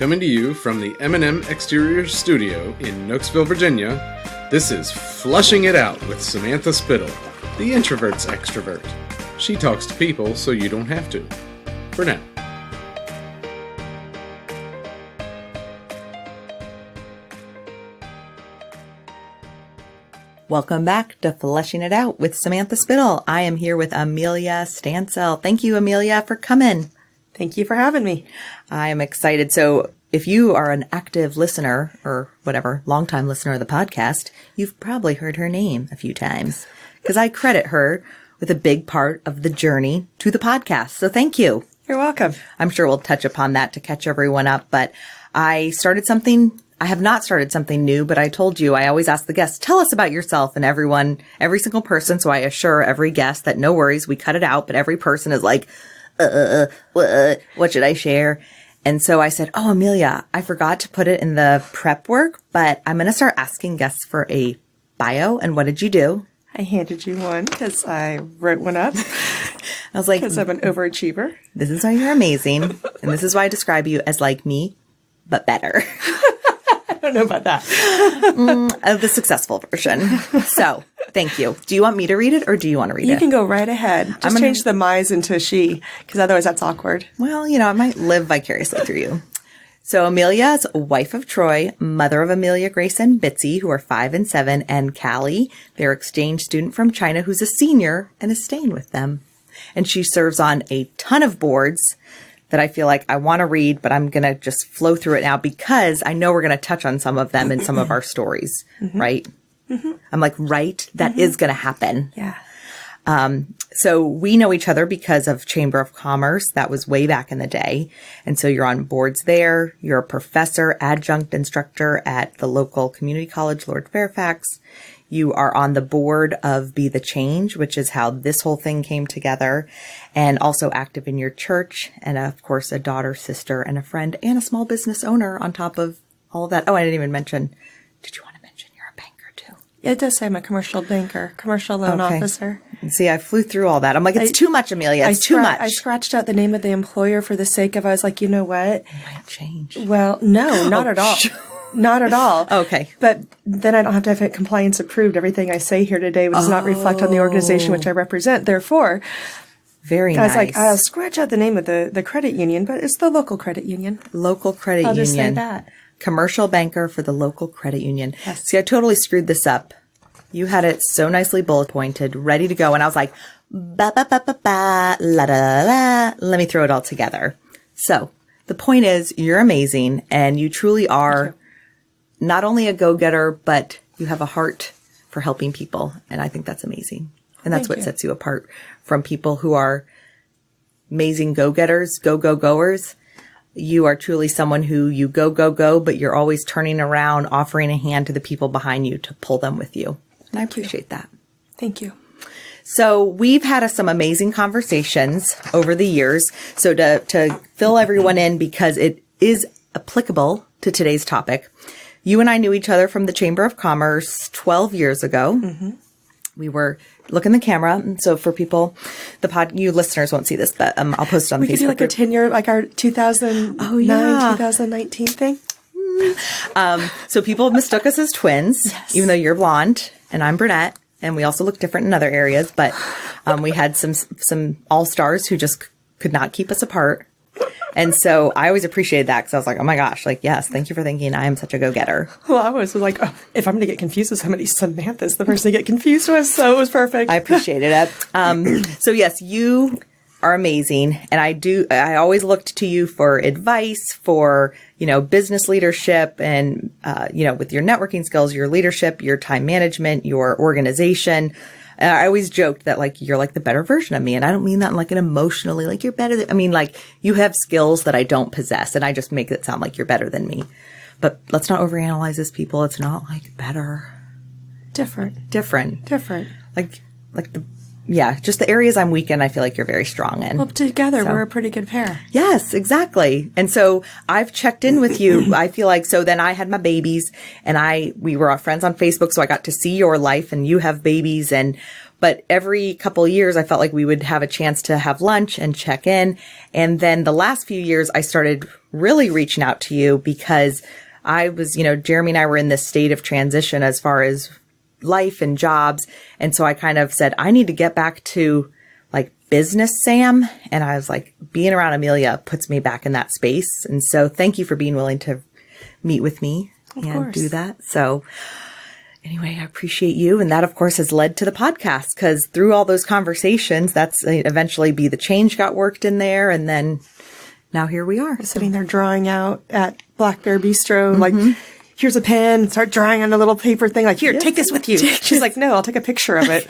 Coming to you from the M&M Exterior Studio in Knoxville, Virginia, this is Flushing It Out with Samantha Spittle, the introvert's extrovert. She talks to people so you don't have to. For now. Welcome back to Flushing It Out with Samantha Spittle. I am here with Amelia Stansell. Thank you, Amelia, for coming. Thank you for having me. I am excited. So if you are an active listener or whatever, longtime listener of the podcast, you've probably heard her name a few times because I credit her with a big part of the journey to the podcast. So thank you. You're welcome. I'm sure we'll touch upon that to catch everyone up, but I have not started something new, but I told you, I always ask the guests, tell us about yourself, and every single person. So I assure every guest that no worries, we cut it out, but every person is like, what should I share? And so I said, oh, Amelia, I forgot to put it in the prep work, but I'm going to start asking guests for a bio. And what did you do? I handed you one because I wrote one up. I was like, because I'm an overachiever. This is why you're amazing. And this is why I describe you as like me, but better. I don't know about that. The successful version. So thank you. Do you want me to read it or do you want to read it? You can go right ahead. Just change the my's into a she because otherwise that's awkward. Well, I might live vicariously through you. So Amelia is wife of Troy, mother of Amelia, Grace, and Bitsy, who are 5 and 7, and Callie, their exchange student from China, who's a senior and is staying with them. And she serves on a ton of boards that I feel like I want to read, but I'm going to just flow through it now because I know we're going to touch on some of them in some of our stories, right? Mm-hmm. I'm like, right? That is going to happen. Yeah. So we know each other because of Chamber of Commerce. That was way back in the day. And so you're on boards there. You're a professor, adjunct instructor at the local community college, Lord Fairfax. You are on the board of Be the Change, which is how this whole thing came together, and also active in your church, and of course, a daughter, sister, and a friend, and a small business owner on top of all of that. Oh, I didn't even mention, did you want to mention you're a banker too? It does say I'm a commercial banker, commercial loan officer. See, I flew through all that. I'm like, it's too much, Amelia. It's too much. I scratched out the name of the employer for the sake of, I was like, you know what? It might change. Well, no, not at all. Not at all. Okay. But then I don't have to have it compliance approved. Everything I say here today does not reflect on the organization which I represent. Therefore, very nice. I was like, I'll scratch out the name of the credit union, but it's the local credit union. Local credit union. I'll just say that. Commercial banker for the local credit union. Yes. See, I totally screwed this up. You had it so nicely bullet pointed, ready to go. And I was like, ba ba ba ba ba, la da la. Let me throw it all together. So the point is, you're amazing, and you truly are not only a go-getter, but you have a heart for helping people. And I think that's amazing. And that's what sets you apart from people who are amazing go-getters, go-go-goers. You are truly someone who you go, go, go, but you're always turning around, offering a hand to the people behind you to pull them with you. And I appreciate that. Thank you. So we've had some amazing conversations over the years. So to fill everyone in, because it is applicable to today's topic, you and I knew each other from the Chamber of Commerce 12 years ago. Mm-hmm. We were, look in the camera. And so for people, you listeners won't see this, but I'll post it on the Facebook. We could do like a 10-year, like our 2019 thing. So people mistook us as twins, even though you're blonde and I'm brunette. And we also look different in other areas, but we had some all-stars who just could not keep us apart. And so I always appreciated that because I was like, oh my gosh, like, yes, thank you for thinking I am such a go-getter. Well, I was like, oh, if I'm going to get confused with somebody, Samantha's the person to get confused with. So it was perfect. I appreciated it. So yes, you are amazing. And I always looked to you for advice, for, business leadership and, with your networking skills, your leadership, your time management, your organization. And I always joked that you're like the better version of me. And I don't mean that in an emotionally, you're better than, I mean, you have skills that I don't possess. And I just make it sound like you're better than me. But let's not overanalyze this, people. It's not better. Different. Like just the areas I'm weak in, I feel like you're very strong in. Well, together, we're a pretty good pair. Yes, exactly. And so I've checked in with you. I feel like, so then I had my babies and we were friends on Facebook. So I got to see your life and you have babies. But every couple of years, I felt like we would have a chance to have lunch and check in. And then the last few years, I started really reaching out to you because I was, Jeremy and I were in this state of transition as far as life and jobs. And so I kind of said, I need to get back to like business Sam. And I was like, being around Amelia puts me back in that space. And so thank you for being willing to meet with me and do that. So anyway, I appreciate you. And that of course has led to the podcast because through all those conversations, that's eventually the change got worked in there. And then now here we are. Sitting there drawing out at Black Bear Bistro, like, here's a pen, start drawing on a little paper thing, like, here, take this with you. She's like, no, I'll take a picture of it.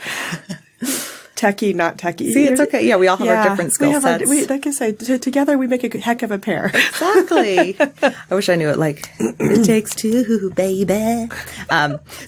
Techie, not techie. See, it's okay. Yeah, we all have our different skill sets. Like I said, together we make a heck of a pair. Exactly. I wish I knew it like, it takes two, baby.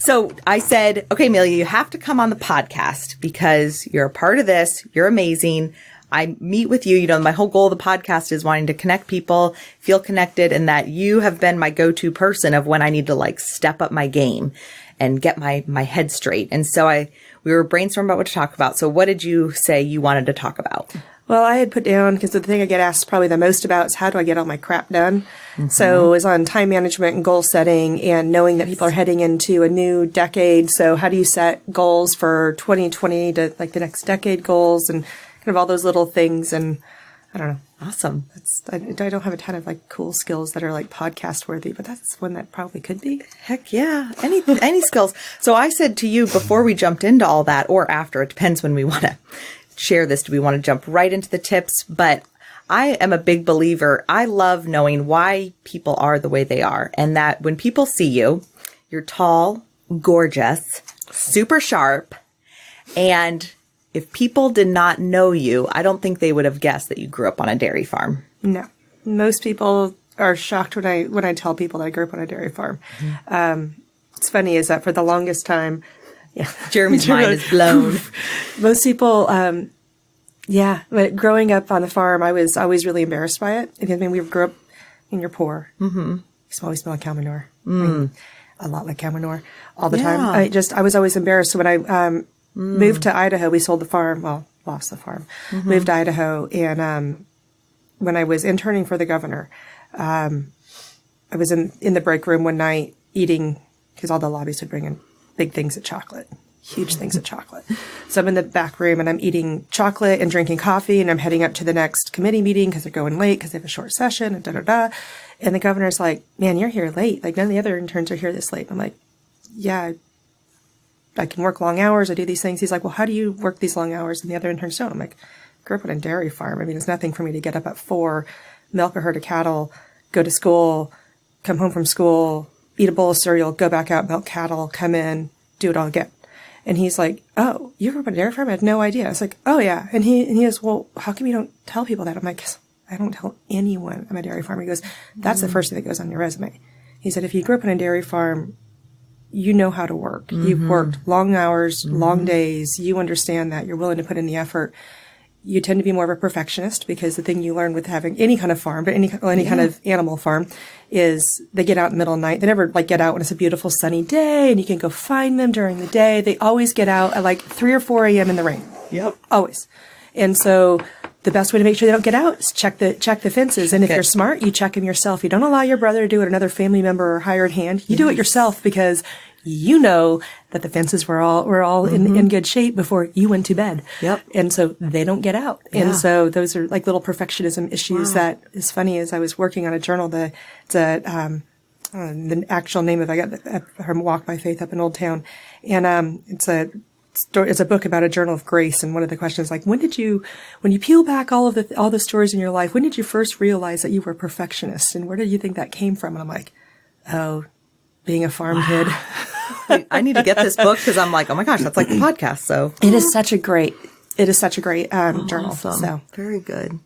So I said, okay, Amelia, you have to come on the podcast because you're a part of this. You're amazing. I meet with you. My whole goal of the podcast is wanting to connect people, feel connected, and that you have been my go-to person of when I need to like step up my game and get my head straight. And so we were brainstorming about what to talk about. So what did you say you wanted to talk about? Well, I had put down, because the thing I get asked probably the most about is how do I get all my crap done? So it was on time management and goal setting and knowing that people are heading into a new decade. So how do you set goals for 2020 to like the next decade goals and kind of all those little things? And I don't know. Awesome. I don't have a ton of like cool skills that are like podcast worthy, but that's one that probably could be. Heck yeah. Any skills. So I said to you before we jumped into all that or after, it depends when we want to share this. Do we want to jump right into the tips? But I am a big believer. I love knowing why people are the way they are. And that when people see you, you're tall, gorgeous, super sharp. And if people did not know you, I don't think they would have guessed that you grew up on a dairy farm. No. Most people are shocked when I tell people that I grew up on a dairy farm. It's funny is that for the longest time, Jeremy's mind is blown. Most people, but growing up on the farm, I was always really embarrassed by it. I mean, we grew up and you're poor. You always smell like cow manure. I mean, a lot like cow manure all the time. I was always embarrassed. So when I moved to Idaho, we sold the farm. Well, lost the farm. Moved to Idaho, and when I was interning for the governor, I was in the break room one night eating, because all the lobbyists would bring in big things of chocolate, huge things of chocolate. So I'm in the back room and I'm eating chocolate and drinking coffee, and I'm heading up to the next committee meeting because they're going late because they have a short session and da-da-da. And the governor's like, man, you're here late. Like, none of the other interns are here this late. I'm like, yeah, I can work long hours. I do these things. He's like, well, how do you work these long hours and the other interns don't? I'm like, grew up on a dairy farm. I mean, it's nothing for me to get up at 4, milk a herd of cattle, go to school, come home from school, eat a bowl of cereal, go back out, milk cattle, come in, do it all again. And he's like, oh, you grew up on a dairy farm? I had no idea. I was like, oh yeah. And he goes, well, how come you don't tell people that? I'm like, I don't tell anyone I'm a dairy farmer. He goes, that's the first thing that goes on your resume. He said, if you grew up on a dairy farm, you know how to work. You've worked long hours, long days. You understand that. You're willing to put in the effort. You tend to be more of a perfectionist because the thing you learn with having any kind of farm, but any kind of animal farm, is they get out in the middle of the night. They never like get out when it's a beautiful sunny day and you can go find them during the day. They always get out at like 3 or 4 a.m. in the rain. Yep. Always. And so the best way to make sure they don't get out is check the fences. And if you're smart, you check them yourself. You don't allow your brother to do it, another family member or hired hand. You do it yourself because you know that the fences were all in good shape before you went to bed. Yep. And so they don't get out. Yeah. And so those are like little perfectionism issues that is funny. As I was working on a journal, the actual name of, I got her Walk by Faith up in Old Town. And, it's a book about a journal of grace. And one of the questions, like, when you peel back all the stories in your life, when did you first realize that you were a perfectionist? And where did you think that came from? And I'm like, oh, being a farm kid. I need to get this book because I'm like, oh my gosh, that's like the podcast. So it is such a great journal. Awesome. So very good.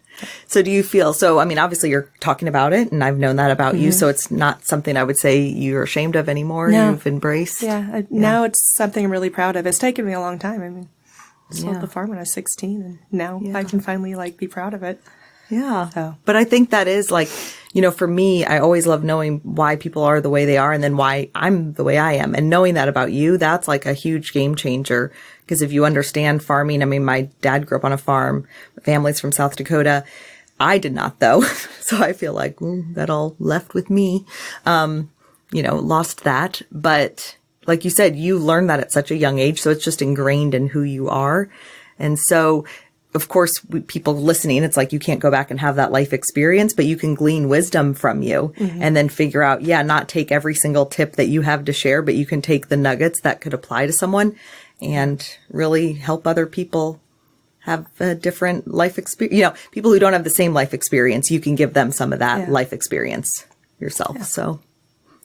So do you feel, I mean, obviously you're talking about it and I've known that about you. So it's not something I would say you're ashamed of anymore. No. You've embraced. Yeah. Now it's something I'm really proud of. It's taken me a long time. I mean, sold the farm when I was 16, and now I can finally like be proud of it. Yeah. So. But I think that is like, for me, I always love knowing why people are the way they are and then why I'm the way I am. And knowing that about you, that's like a huge game changer. Because if you understand farming, I mean, my dad grew up on a farm, family's from South Dakota. I did not though. So I feel like that all left with me. Lost that. But like you said, you learned that at such a young age. So it's just ingrained in who you are. And so of course, people listening, it's like you can't go back and have that life experience, but you can glean wisdom from you and then figure out, not take every single tip that you have to share, but you can take the nuggets that could apply to someone and really help other people have a different life experience. People who don't have the same life experience, you can give them some of that life experience yourself. Yeah. So,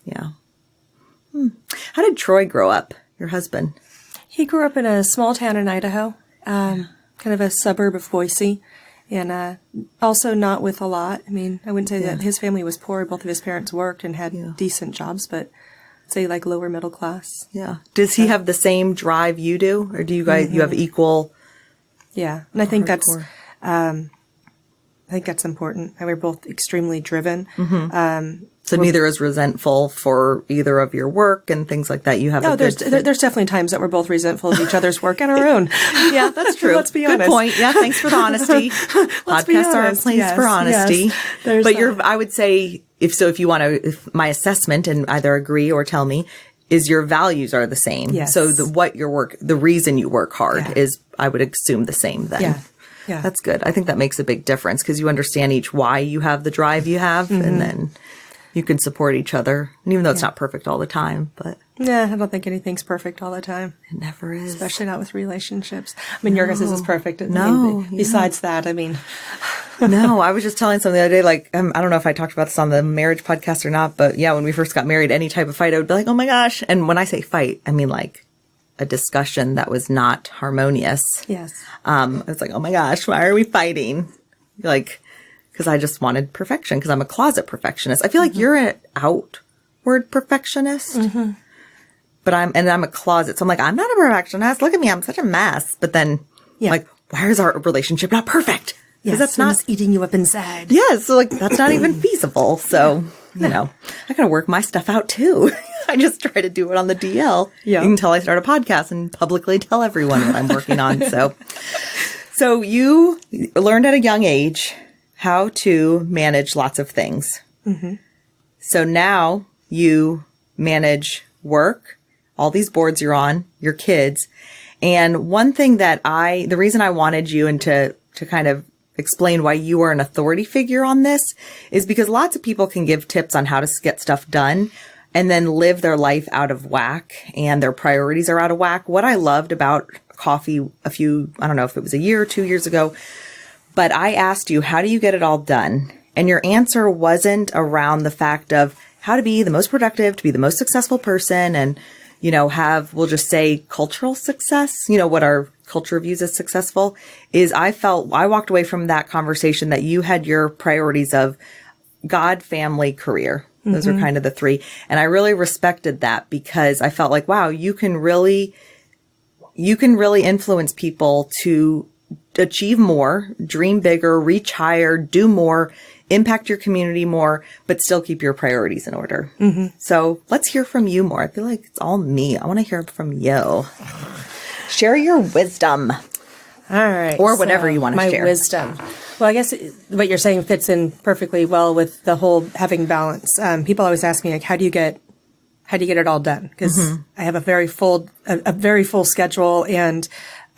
yeah. How did Troy grow up, your husband? He grew up in a small town in Idaho. Kind of a suburb of Boise, and also not with a lot. I mean, I wouldn't say that his family was poor. Both of his parents worked and had decent jobs, but I'd say like lower middle class. Yeah. Does he have the same drive you do, or do you guys you have equal? Yeah, and I think that's important. We're both extremely driven. So neither is resentful for either of your work and things like that. You have there's definitely times that we're both resentful of each other's work and our own. Yeah, that's true. Let's be honest. Good point. Yeah, thanks for the honesty. Podcasts are a place for honesty. Yes. But I would say if you want to, my assessment and either agree or tell me is your values are the same. Yes. So the reason you work hard is, I would assume, the same then. Yeah. Yeah. That's good. I think that makes a big difference because you understand each why you have the drive you have and then you can support each other. And even though it's not perfect all the time, but. Yeah, I don't think anything's perfect all the time. It never is. Especially not with relationships. I mean, your guys' is perfect. No. Besides that, I mean. No, I was just telling someone the other day, like, I don't know if I talked about this on the marriage podcast or not, but when we first got married, any type of fight, I would be like, oh my gosh. And when I say fight, I mean like a discussion that was not harmonious. Yes. It's like, oh my gosh, why are we fighting? Like, because I just wanted perfection because I'm a closet perfectionist. I feel like you're an outward perfectionist, but I'm a closet. So I'm like, I'm not a perfectionist. Look at me. I'm such a mess. But then like, why is our relationship not perfect? Because that's not eating you up inside. Yeah. So like, that's not even feasible. So, I got to work my stuff out too. I just try to do it on the DL until I start a podcast and publicly tell everyone what I'm working on. So you learned at a young age how to manage lots of things. So now you manage work, all these boards you're on, your kids. And one thing that the reason I wanted you and to kind of explain why you are an authority figure on this is because lots of people can give tips on how to get stuff done and then live their life out of whack and their priorities are out of whack. What I loved about coffee I don't know if it was a year or 2 years ago, but I asked you, how do you get it all done? And your answer wasn't around the fact of how to be the most productive, to be the most successful person and, we'll just say cultural success, what our culture views as successful is I walked away from that conversation that you had your priorities of God, family, career. Those are kind of the three. And I really respected that because I felt like, wow, you can really influence people to achieve more, dream bigger, reach higher, do more, impact your community more, but still keep your priorities in order. So let's hear from you more. I feel like it's all me. I want to hear from you. Share your wisdom. All right. Or whatever you want to share. My wisdom. Well, I guess what you're saying fits in perfectly well with the whole having balance. People always ask me, like, how do you get it all done? Because I have a very full schedule and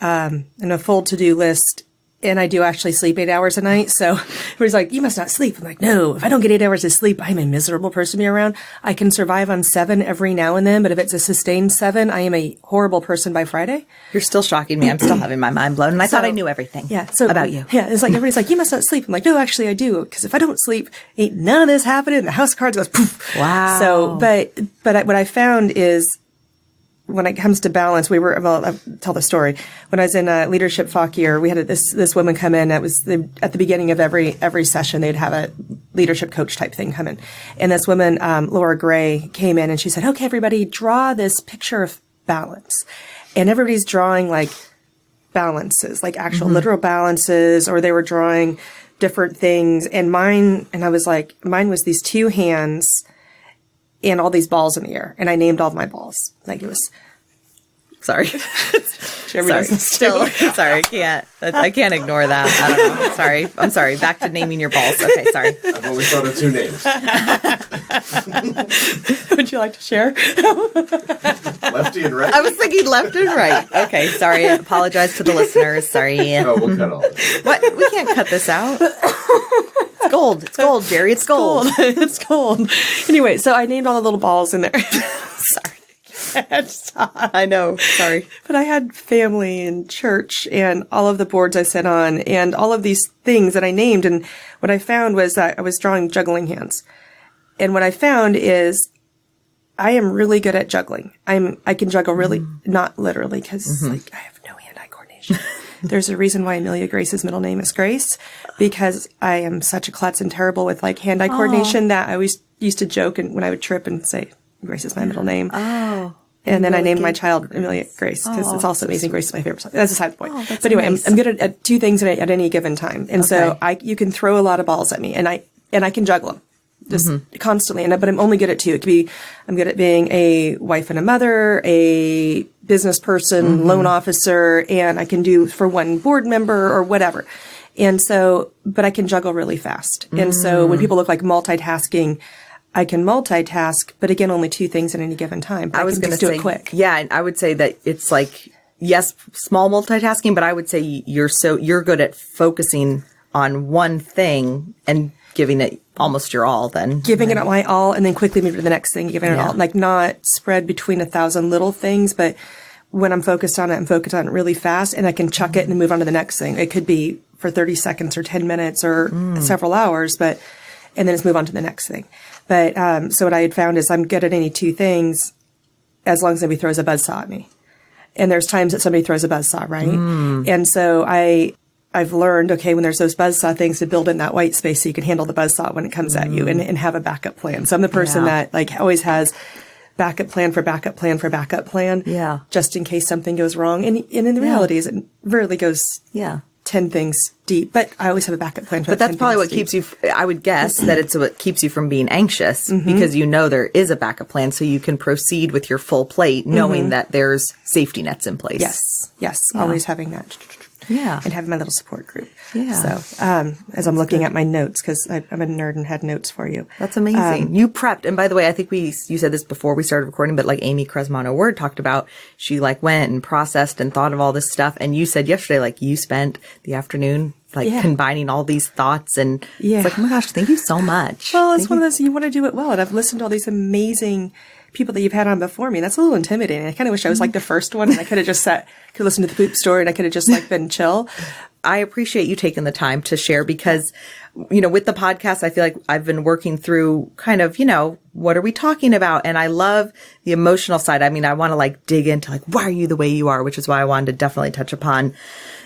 a full to-do list. And I do actually sleep 8 hours a night. So everybody's like, you must not sleep. I'm like, no, if I don't get 8 hours of sleep, I'm a miserable person to be around. I can survive on 7 every now and then, but if it's a sustained 7, I am a horrible person by Friday. You're still shocking me. I'm still having my mind blown. And I thought I knew everything about you. Yeah. It's like, everybody's like, you must not sleep. I'm like, no, actually I do. Because if I don't sleep, ain't none of this happening. The house cards goes poof. Wow. So, but what I found is, when it comes to balance, I'll tell the story. When I was in leadership FOC year, we had this woman come in. At the beginning of every session, they'd have a leadership coach type thing come in. And this woman, Laura Gray, came in and she said, okay, everybody draw this picture of balance. And everybody's drawing like balances, like actual literal balances, or they were drawing different things. And mine was these two hands and all these balls in the air. And I named all of my balls. Like it was, Sorry. sorry. Still, sorry. I can't ignore that. I don't know. Sorry. I'm sorry. Back to naming your balls. Okay. Sorry. I've only thought of two names. Would you like to share? Lefty and right. I was thinking left and right. Okay. Sorry. I apologize to the listeners. Sorry. Oh, we'll cut all this. What? We can't cut this out. It's gold. It's gold, Jerry. It's gold. It's gold. Anyway, so I named all the little balls in there. Sorry. I know. Sorry. But I had family and church and all of the boards I sat on and all of these things that I named. And what I found was that I was drawing juggling hands. And what I found is I am really good at juggling. I can juggle really, not literally, because like I have no hand-eye coordination. There's a reason why Amelia Grace's middle name is Grace, because I am such a klutz and terrible with like hand-eye coordination that I always used to joke and when I would trip and say, Grace is my middle name. Oh. And then I named my child Amelia Grace because it's also Amazing Grace is my favorite song. That's a side point. But anyway, nice. I'm good at two things at any given time. And so you can throw a lot of balls at me and I can juggle them just constantly. But I'm only good at two. I'm good at being a wife and a mother, a business person, loan officer, and I can do for one board member or whatever. And so, but I can juggle really fast. And so when people look like multitasking, I can multitask, but again, only two things at any given time. But I was going to do it quick. Yeah, and I would say that it's like, yes, small multitasking, but I would say you're good at focusing on one thing and giving it almost your all then. Giving it my all and then quickly move to the next thing, giving it all. Like not spread between 1,000 little things, but when I'm focused on it, I'm focused on it really fast and I can chuck it and move on to the next thing. It could be for 30 seconds or 10 minutes or several hours, and then just move on to the next thing. But, so what I had found is I'm good at any two things as long as somebody throws a buzzsaw at me. And there's times that somebody throws a buzzsaw, right? And so I've learned, okay, when there's those buzzsaw things to build in that white space so you can handle the buzzsaw when it comes at you and have a backup plan. So I'm the person that like always has backup plan for backup plan for backup plan. Yeah. Just in case something goes wrong. And in the reality is it rarely goes 10 things deep, but I always have a backup plan for But that's probably what keeps you, I would guess that it's what keeps you from being anxious because you know there is a backup plan so you can proceed with your full plate knowing that there's safety nets in place. Yes. Always having that. Yeah. And having my little support group. Yeah. So, as I'm looking at my notes, because I'm a nerd and had notes for you. That's amazing. You prepped. And by the way, I think you said this before we started recording, but like Amy Cresmano Word talked about, she like went and processed and thought of all this stuff. And you said yesterday, like you spent the afternoon like combining all these thoughts and it's like, oh my gosh, thank you so much. Well, it's one of those, you want to do it well. And I've listened to all these amazing people that you've had on before me. That's a little intimidating. I kind of wish I was like the first one and I could have just could listen to the poop story and I could have just like been chill. I appreciate you taking the time to share because, with the podcast, I feel like I've been working through kind of, what are we talking about? And I love the emotional side. I mean, I want to like dig into like, why are you the way you are? Which is why I wanted to definitely touch upon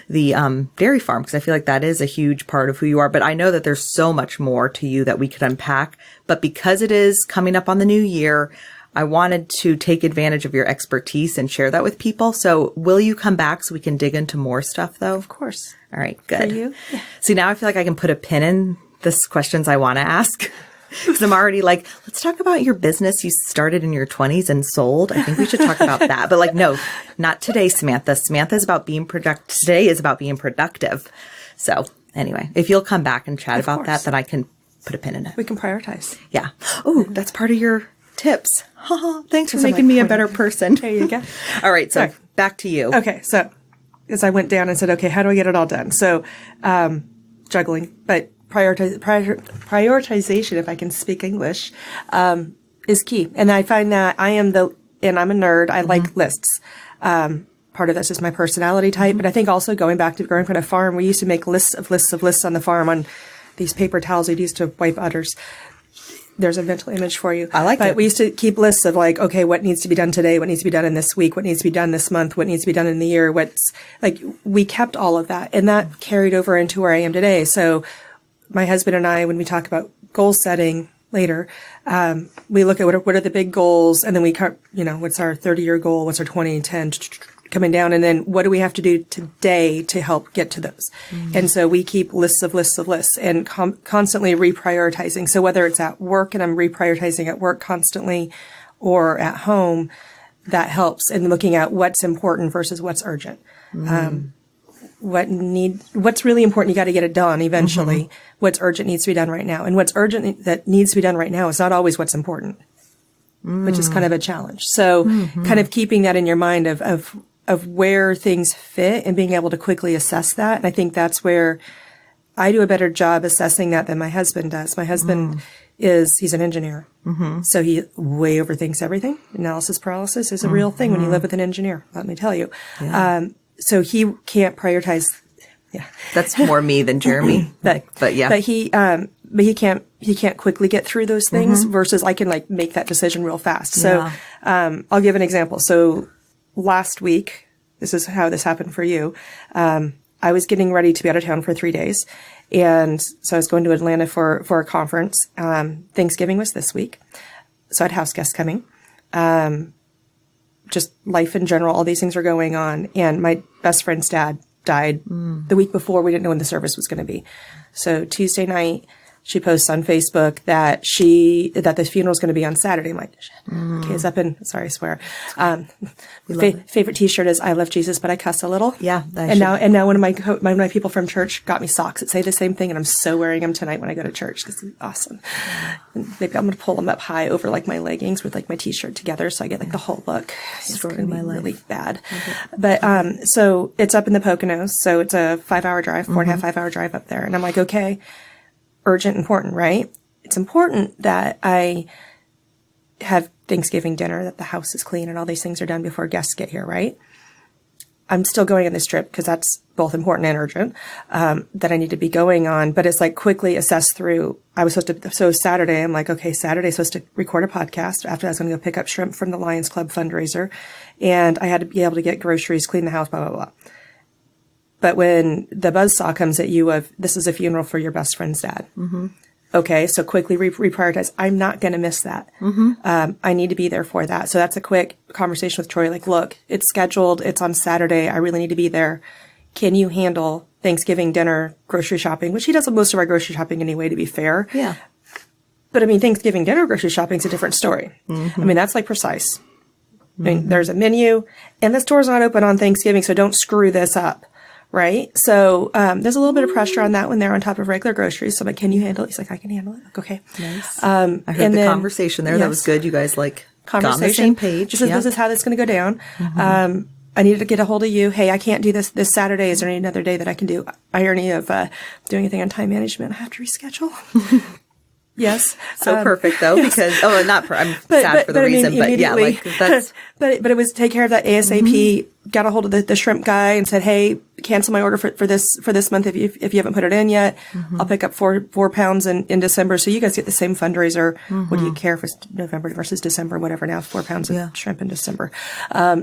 the dairy farm because I feel like that is a huge part of who you are. But I know that there's so much more to you that we could unpack. But because it is coming up on the new year, I wanted to take advantage of your expertise and share that with people. So will you come back so we can dig into more stuff though? Of course. All right, good. For you? Yeah. See, now I feel like I can put a pin in this questions I want to ask. Because I'm already like, let's talk about your business you started in your 20s and sold. I think we should talk about that. But like, no, not today, Samantha. Samantha is about being productive. Today is about being productive. So anyway, if you'll come back and chat about that, then I can put a pin in it. We can prioritize. Yeah. Oh, that's part of your tips. Thanks for making me a better person. There you go. All right. So back to you. Okay. So as I went down and said, okay, how do I get it all done? So, juggling, but prioritization, if I can speak English, is key. And I find that and I'm a nerd. I like lists. Part of that's just my personality type. But I think also going back to growing up on a farm, we used to make lists of lists on the farm on these paper towels we'd used to wipe udders. There's a mental image for you. I like it. But we used to keep lists of like, okay, what needs to be done today? What needs to be done in this week? What needs to be done this month? What needs to be done in the year? We kept all of that and that carried over into where I am today. So my husband and I, when we talk about goal setting later, we look at what are the big goals and then we what's our 30-year goal? What's our 20, 10? coming down. And then what do we have to do today to help get to those? And so we keep lists of lists and constantly reprioritizing. So whether it's at work and I'm reprioritizing at work constantly or at home, that helps in looking at what's important versus what's urgent. What's really important, you got to get it done eventually. What's urgent needs to be done right now. And what's urgent that needs to be done right now is not always what's important, which is kind of a challenge. So kind of keeping that in your mind of where things fit and being able to quickly assess that. And I think that's where I do a better job assessing that than my husband does. My husband he's an engineer. So he way overthinks everything. Analysis paralysis is a real thing when you live with an engineer, let me tell you. Yeah. So he can't prioritize. Yeah. That's more me than Jeremy. but yeah. But he can't quickly get through those things versus I can like make that decision real fast. So, I'll give an example. So last week, this is how this happened for you. I was getting ready to be out of town for 3 days. And so I was going to Atlanta for a conference. Thanksgiving was this week. So I had house guests coming. Just life in general, all these things are going on. And my best friend's dad died the week before. We didn't know when the service was going to be. So Tuesday night, she posts on Facebook that the funeral is going to be on Saturday. I'm like, okay, it's up in, sorry, I swear. Favorite t-shirt is I love Jesus, but I cuss a little. Yeah. Now one of my people from church got me socks that say the same thing. And I'm so wearing them tonight when I go to church because it's awesome. And maybe I'm going to pull them up high over like my leggings with like my t-shirt together. So I get like the whole look. It's going to be really bad. Okay. But, so it's up in the Poconos. So it's a 5-hour drive, 4.5 hour drive up there. And I'm like, okay. Urgent, important, right? It's important that I have Thanksgiving dinner, that the house is clean and all these things are done before guests get here, right? I'm still going on this trip because that's both important and urgent, that I need to be going on, but it's like quickly assess through. So Saturday, I'm like, okay, Saturday, I'm supposed to record a podcast. After that, I was going to go pick up shrimp from the Lions Club fundraiser and I had to be able to get groceries, clean the house, blah, blah, blah. But when the buzzsaw comes at you of, this is a funeral for your best friend's dad. Okay, so quickly reprioritize. I'm not going to miss that. I need to be there for that. So that's a quick conversation with Troy. Like, look, it's scheduled. It's on Saturday. I really need to be there. Can you handle Thanksgiving dinner, grocery shopping? Which he does most of our grocery shopping anyway, to be fair. Yeah. But I mean, Thanksgiving dinner grocery shopping is a different story. I mean, that's like precise. I mean, there's a menu and the store's not open on Thanksgiving, so don't screw this up. Right. So, there's a little bit of pressure on that when they're on top of regular groceries. So I'm like, can you handle it? He's like, I can handle it. Like, okay. Nice. I heard the conversation there. Yes. That was good. You guys got on the same page. This is how this is going to go down. I needed to get a hold of you. Hey, I can't do this Saturday. Is there any other day that I can do? Irony of, doing anything on time management. I have to reschedule. Yes. So perfect though, because, I'm sad for the reason, but yeah, like that's. But it was take care of that ASAP, got a hold of the shrimp guy and said, hey, cancel my order for this month if you haven't put it in yet. I'll pick up 4 pounds in December. So you guys get the same fundraiser. What do you care if it's November versus December, whatever now, 4 pounds of shrimp in December.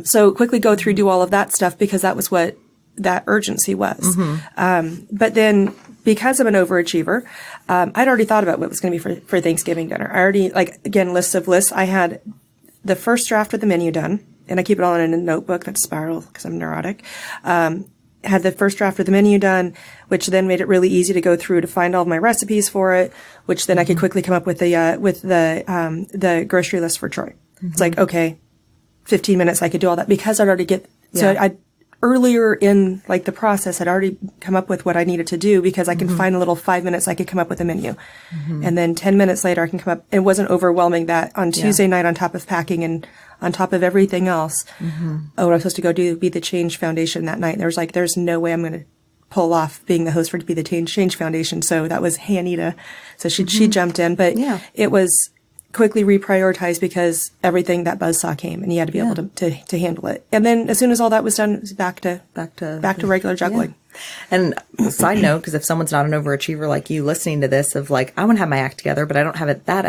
So quickly go through, do all of that stuff because that was what that urgency was. But then because I'm an overachiever, I'd already thought about what was going to be for Thanksgiving dinner. I already, lists of lists. I had the first draft of the menu done, and I keep it all in a notebook that's spiral because I'm neurotic. Had the first draft of the menu done, which then made it really easy to go through to find all of my recipes for it, which then I could quickly come up with the grocery list for Troy. It's like, okay, 15 minutes, I could do all that because I'd already earlier in the process, I'd already come up with what I needed to do because I can find a little 5 minutes I could come up with a menu. And then 10 minutes later I can come up. It wasn't overwhelming that on Tuesday night on top of packing and on top of everything else. I was supposed to go be the Change Foundation that night. And there's no way I'm going to pull off being the host for to be the Change Foundation. So that was Hannita. So she jumped in, but it was quickly reprioritized because everything that buzzsaw came and you had to be able to handle it. And then as soon as all that was done, it was back to regular juggling. And side note, because if someone's not an overachiever like you listening to this of I want to have my act together, but I don't have that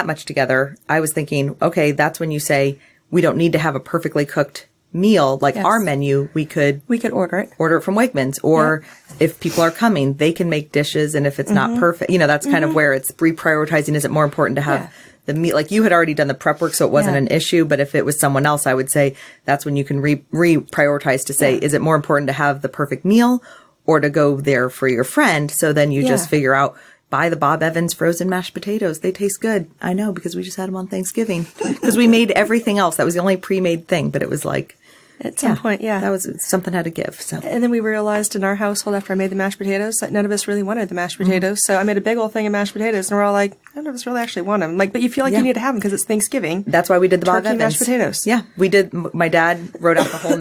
much together. I was thinking, okay, that's when you say we don't need to have a perfectly cooked meal our menu. We could order it from Wegmans, or if people are coming, they can make dishes. And if it's not perfect, that's kind of where it's reprioritizing. Is it more important to have the meat, like you had already done the prep work, so it wasn't an issue. But if it was someone else, I would say that's when you can reprioritize to say, is it more important to have the perfect meal or to go there for your friend? So then you just figure out, buy the Bob Evans frozen mashed potatoes. They taste good. I know, because we just had them on Thanksgiving. Because we made everything else. That was the only pre-made thing, but it was like, at some point, that was something had to give. So, and then we realized in our household after I made the mashed potatoes that none of us really wanted the mashed potatoes. So I made a big old thing of mashed potatoes, and we're all like, none of us really actually want them. Like, but you feel like you need to have them because it's Thanksgiving. That's why we did the Bob Turkey Evans mashed potatoes. Yeah, we did. My dad wrote out the whole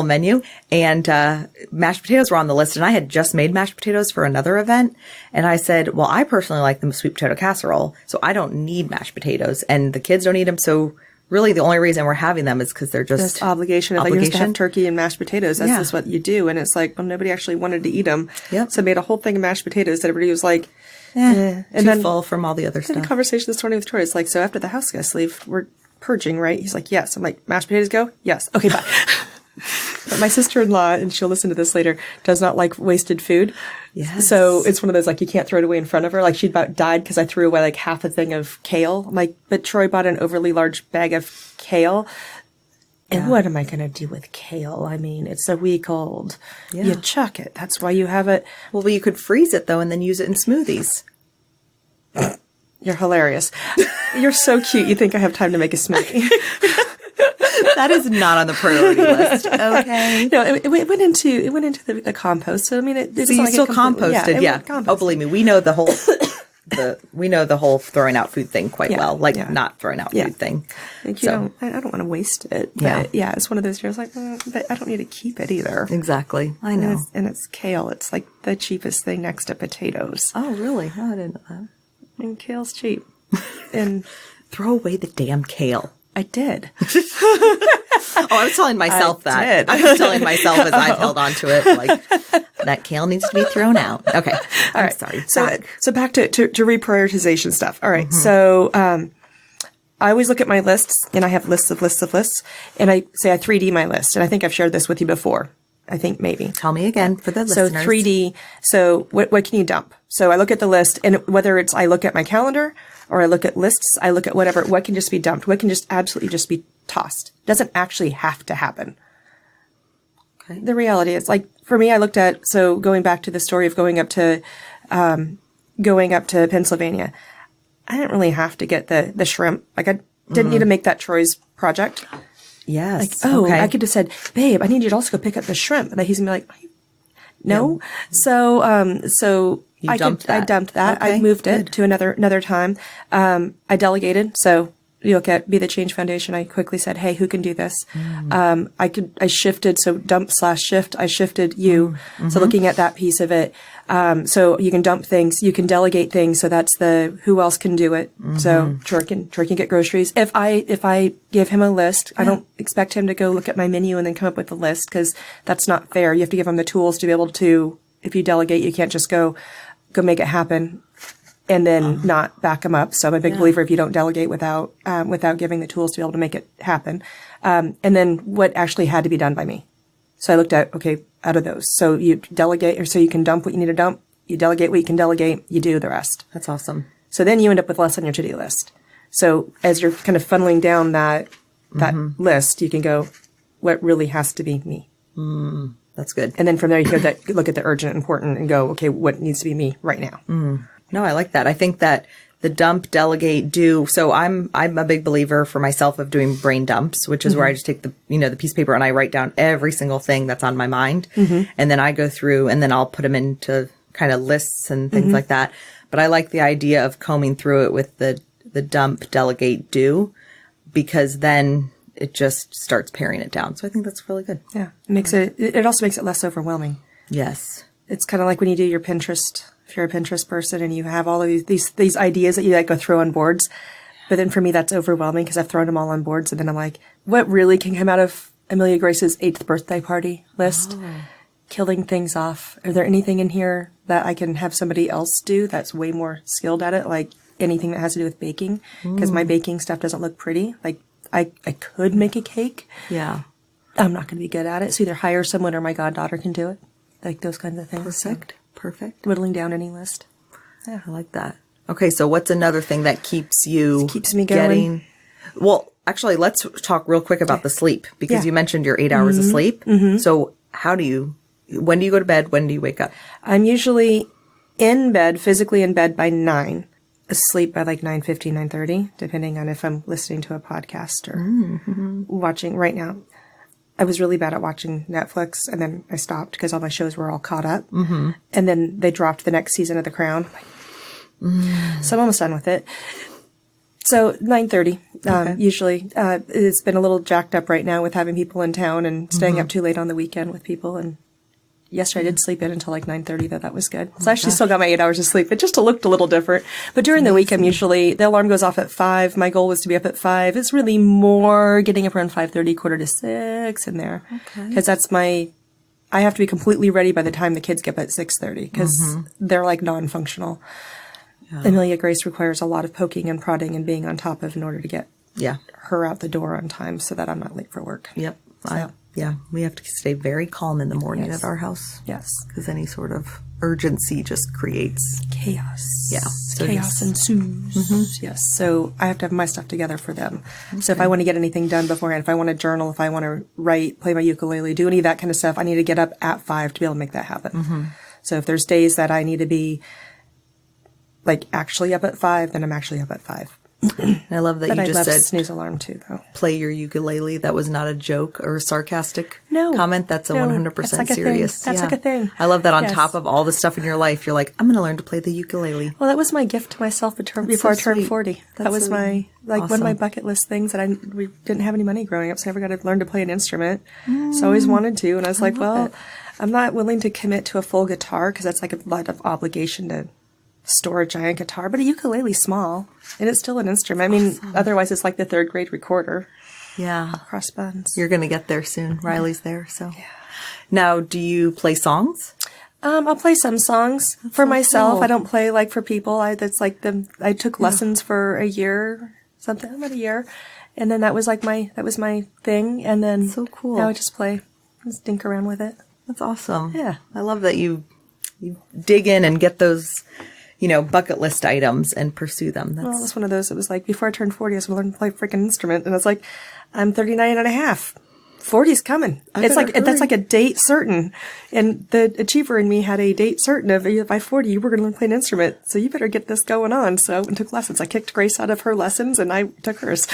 menu. And mashed potatoes were on the list, and I had just made mashed potatoes for another event. And I said, well, I personally like the sweet potato casserole, so I don't need mashed potatoes, and the kids don't eat them. So really the only reason we're having them is because they're just this obligation. Like, you're supposed to have turkey and mashed potatoes. That's just what you do. And it's like, well, nobody actually wanted to eat them. Yep. So I made a whole thing of mashed potatoes that everybody was like, and then full from all the other stuff. I had a conversation this morning with Troy. It's like, so after the house guests leave, we're purging, right? He's like, yes. I'm like, mashed potatoes go? Yes. Okay, bye. But my sister-in-law, and she'll listen to this later, does not like wasted food. Yes. So it's one of those, like, you can't throw it away in front of her. Like, she about died because I threw away like half a thing of kale. I'm like, but Troy bought an overly large bag of kale. And what am I going to do with kale? I mean, it's a week old. Yeah. You chuck it. That's why you have it. Well, you could freeze it, though, and then use it in smoothies. You're hilarious. You're so cute. You think I have time to make a smoothie. That is not on the priority list. Okay. No, it went into the compost. So I mean, it so you like still composted, yeah. Composted. Oh, believe me, we know the whole throwing out food thing quite well. Like not throwing out food thing. Like, I don't want to waste it. But it's one of those years like, but I don't need to keep it either. Exactly. I know. And it's kale. It's like the cheapest thing next to potatoes. Oh, really? Oh, I didn't know that. And kale's cheap. And throw away the damn kale. I did. I was telling myself that. I was telling myself as I've held on to it, like, that kale needs to be thrown out. Okay. All right. Sorry. So back to reprioritization stuff. All right. So, I always look at my lists, and I have lists, and I say I 3D my list. And I think I've shared this with you before. I think maybe. Tell me again for the listeners. So 3D. So what can you dump? So I look at the list, and whether it's I look at my calendar or I look at lists, I look at whatever, what can just be dumped? What can just absolutely just be tossed? Doesn't actually have to happen. Okay. The reality is, like, for me, I looked at, so going back to the story of going up to Pennsylvania, I didn't really have to get the shrimp. Like, I didn't need to make that Troy's project. Yes. Like, I could have said, babe, I need you to also go pick up the shrimp. And he's gonna be like, no. Yeah. So I dumped that. Okay, I moved it to another time. I delegated. So you look at Be the Change Foundation. I quickly said, hey, who can do this? I shifted. So dump/shift. I shifted you. So looking at that piece of it. So you can dump things, you can delegate things. So that's the who else can do it. So Troy can get groceries. If I give him a list, I don't expect him to go look at my menu and then come up with a list, because that's not fair. You have to give him the tools to be able to. If you delegate, you can't just go make it happen and then not back him up. So I'm a big believer if you don't delegate without giving the tools to be able to make it happen. And then what actually had to be done by me. So I looked at, okay, out of those. So you delegate, or so you can dump what you need to dump. You delegate what you can delegate. You do the rest. That's awesome. So then you end up with less on your to-do list. So as you're kind of funneling down that list, you can go, what really has to be me? That's good. And then from there, you can look at the urgent, important, and go, okay, what needs to be me right now? No, I like that. I think that the dump, delegate, do. So I'm a big believer for myself of doing brain dumps, which is where I just take the piece of paper and I write down every single thing that's on my mind. And then I go through and then I'll put them into kind of lists and things like that. But I like the idea of combing through it with the dump, delegate, do, because then it just starts paring it down. So I think that's really good. Yeah. It also makes it less overwhelming. Yes. It's kind of like when you do your Pinterest. If you're a Pinterest person and you have all of these ideas that you like go throw on boards, but then for me that's overwhelming because I've thrown them all on boards, and then I'm like, what really can come out of Amelia Grace's 8th birthday party list? Killing things off. Are there anything in here that I can have somebody else do that's way more skilled at it? Like anything that has to do with baking, because my baking stuff doesn't look pretty. Like I could make a cake. Yeah. I'm not going to be good at it. So either hire someone or my goddaughter can do it. Like those kinds of things. Perfect. Whittling down any list. Yeah, I like that. Okay, so what's another thing that keeps you keeps me going? Well, actually, let's talk real quick about the sleep, because you mentioned your 8 hours of sleep. So when do you go to bed? When do you wake up? I'm usually in bed, physically in bed by 9, asleep by like 9:50, 9:30, depending on if I'm listening to a podcast or watching. Right now, I was really bad at watching Netflix, and then I stopped because all my shows were all caught up. And then they dropped the next season of The Crown. So I'm almost done with it. So 9:30, usually. It's been a little jacked up right now with having people in town and staying up too late on the weekend with people. And yesterday I did sleep in until like 9:30, though. That was good. So I actually still got my 8 hours of sleep. It just looked a little different. But during the week, I'm usually, the alarm goes off at 5. My goal was to be up at 5. It's really more getting up around 5:30, 5:45 in there. Because that's I have to be completely ready by the time the kids get up at 6:30, because they're like non-functional. Amelia Grace requires a lot of poking and prodding and being on top of in order to get her out the door on time so that I'm not late for work. Yep. So. We have to stay very calm in the morning at our house. Yes. Because any sort of urgency just creates chaos. Yeah. So chaos ensues. Yes. So I have to have my stuff together for them. So if I want to get anything done beforehand, if I want to journal, if I want to write, play my ukulele, do any of that kind of stuff, I need to get up at 5 to be able to make that happen. So if there's days that I need to be like actually up at 5, then I'm actually up at 5. I love that But you just said snooze alarm too, though. Play your ukulele. That was not a joke or a sarcastic No. comment. That's a 100% That's like a serious. thing. That's like a thing. I love that on Yes. top of all the stuff in your life, you're like, I'm going to learn to play the ukulele. Well, that was my gift to myself before I turned sweet. 40. That That's was so my one of my awesome. bucket list things that we didn't have any money growing up, so I never got to learn to play an instrument. So I always wanted to, and I was like, well, I'm not willing to commit to a full guitar because that's like a lot of obligation to store a giant guitar, but a ukulele's small, and it's still an instrument. I mean, otherwise it's like the 3rd grade recorder. Yeah. Cross buttons. You're going to get there soon. Riley's there, so. Yeah. Now, do you play songs? I'll play some songs for myself. cool. I don't play like for people. I took lessons for a year, about a year. And then that was my thing. And then So cool. Now I just dink around with it. That's awesome. Yeah. I love that you dig in and get those, bucket list items and pursue them. Well, it was one of those. It was like before I turned 40, I was going to learn to play a freaking instrument. And it's like, I'm 39 and a half. 40's coming. It's like, that's like a date certain. And the achiever in me had a date certain of by 40, you were going to learn to play an instrument. So you better get this going on. So I went and took lessons. I kicked Grace out of her lessons and I took hers.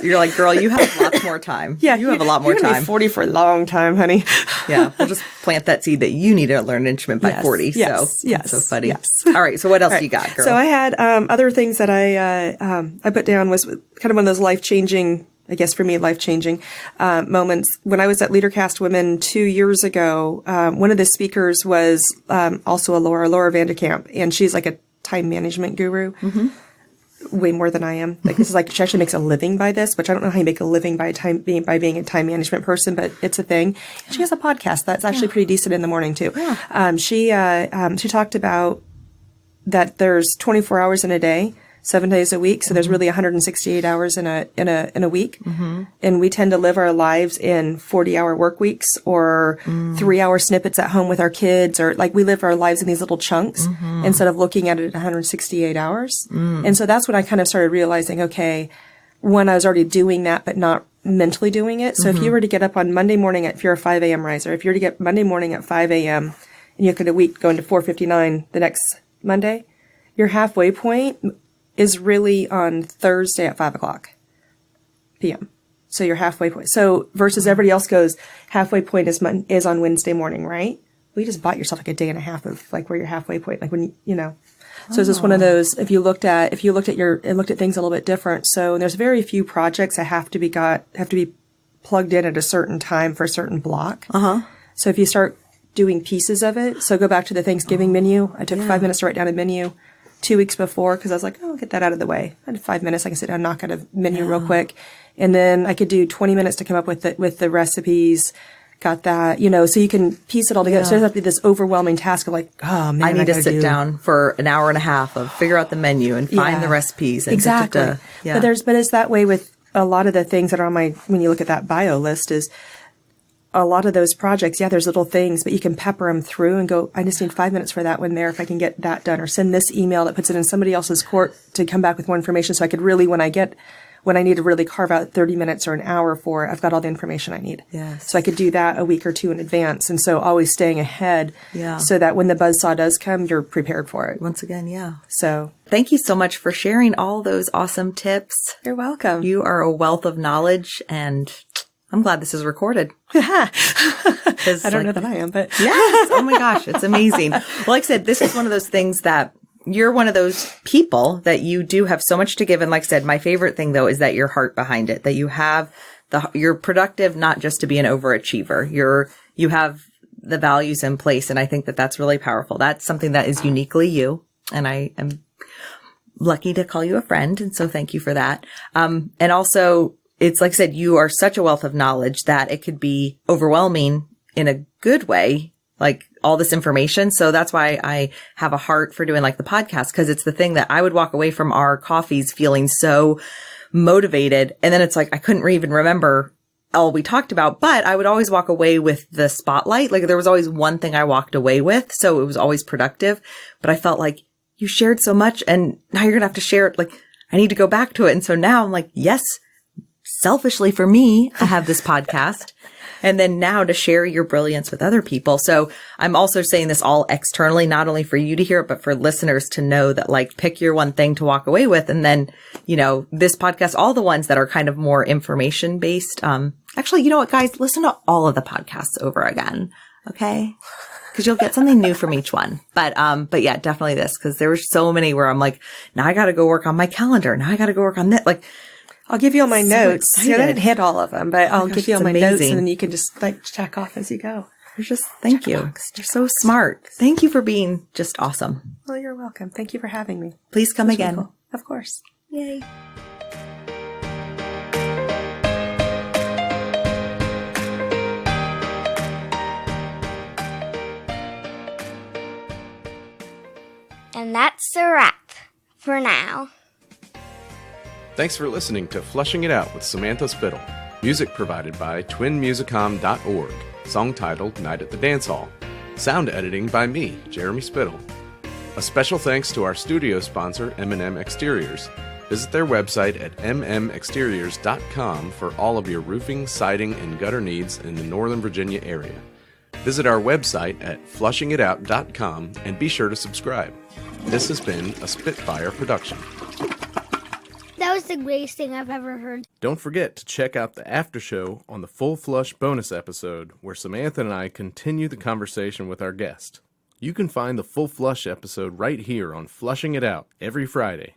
You're like, girl, you have lots more time. Yeah. You have a lot more you're gonna time. be 40 for a long time, honey. Yeah. We'll just plant that seed that you need to learn an instrument by 40. Yes. So Yes. that's so funny. Yes. All right. So what else you got, girl? So I had other things that I put down was kind of one of those life-changing, I guess for me, life-changing moments. When I was at LeaderCast Women 2 years ago, one of the speakers was also Laura Vanderkamp, and she's like a time management guru. Way more than I am. Like this is like she actually makes a living by this, which I don't know how you make a living by being a time management person, but it's a thing. She has a podcast that's actually pretty decent in the morning too. She talked about that there's 24 hours in a day, 7 days a week. So there's really 168 hours in a week. And we tend to live our lives in 40-hour work weeks or 3-hour snippets at home with our kids, or like we live our lives in these little chunks instead of looking at it at 168 hours. And so that's when I kind of started realizing, okay, when I was already doing that, but not mentally doing it. So if you were to get up on Monday morning if you're a 5 a.m. riser, if you were to get Monday morning at 5 a.m. and you look at a week going to 4:59 the next Monday, your halfway point is really on Thursday at 5:00 p.m. So your halfway point. So versus everybody else goes, halfway point is on Wednesday morning, right? Well, you just bought yourself like a day and a half of like where your halfway point, like when So it's just one of those. If you looked at things a little bit different. So there's very few projects that have to be plugged in at a certain time for a certain block. So if you start doing pieces of it, so go back to the Thanksgiving menu. I took 5 minutes to write down a menu 2 weeks before because I was like, oh, I'll get that out of the way. I had 5 minutes. I can sit down and knock out a menu real quick. And then I could do 20 minutes to come up with the recipes. Got that, so you can piece it all together. So it doesn't have to be this overwhelming task of like, oh man, I need to sit down for an hour and a half of figure out the menu and find the recipes. And exactly. But it's that way with a lot of the things that are on when you look at that bio list is a lot of those projects, there's little things, but you can pepper them through and go, I just need 5 minutes for that one there if I can get that done, or send this email that puts it in somebody else's court to come back with more information so I could really, when I need to really carve out 30 minutes or an hour for, I've got all the information I need. Yes. So I could do that a week or two in advance. And so always staying ahead so that when the buzzsaw does come, you're prepared for it. Once again, yeah. So Thank you so much for sharing all those awesome tips. you're welcome. You are a wealth of knowledge, and I'm glad this is recorded. I don't know that I am, but Yes. Oh my gosh. It's amazing. Well, like I said, this is one of those things that you're one of those people that you do have so much to give. And like I said, my favorite thing though is that your heart behind it, that you have you're productive, not just to be an overachiever. You have the values in place. And I think that that's really powerful. That's something that is uniquely you. And I am lucky to call you a friend. And so thank you for that. And also, it's like I said, you are such a wealth of knowledge that it could be overwhelming in a good way, like all this information. So that's why I have a heart for doing like the podcast, because it's the thing that I would walk away from our coffees feeling so motivated. And then it's like, I couldn't even remember all we talked about, but I would always walk away with the spotlight. Like there was always one thing I walked away with. So it was always productive, but I felt like you shared so much and now you're going to have to share it. Like I need to go back to it. And so now I'm like, yes, selfishly for me, I have this podcast. And then now to share your brilliance with other people. So I'm also saying this all externally, not only for you to hear it, but for listeners to know that like pick your one thing to walk away with. And then, this podcast, all the ones that are kind of more information based. Actually, you know what, guys, listen to all of the podcasts over again. Okay. Cause you'll get something new from each one. But yeah, definitely this, cause there were so many where I'm like, now I got to go work on my calendar. Now I got to go work on that. Like, I'll give you all my notes. excited. I didn't hit all of them, but I'll give you all it's my notes amazing. and then you can just like check off as you go. you're just, thank you. You're so smart. Thank you for being just awesome. Well, you're welcome. Thank you for having me. Please come It's again. wonderful. Of course. Yay. And that's a wrap for now. Thanks for listening to Flushing It Out with Samantha Spittle. Music provided by twinmusicom.org. Song titled Night at the Dance Hall. Sound editing by me, Jeremy Spittle. A special thanks to our studio sponsor, M&M Exteriors. Visit their website at mmexteriors.com for all of your roofing, siding, and gutter needs in the Northern Virginia area. Visit our website at flushingitout.com and be sure to subscribe. This has been a Spitfire production. That was the greatest thing I've ever heard. Don't forget to check out the after show on the Full Flush bonus episode where Samantha and I continue the conversation with our guest. You can find the Full Flush episode right here on Flushing It Out every Friday.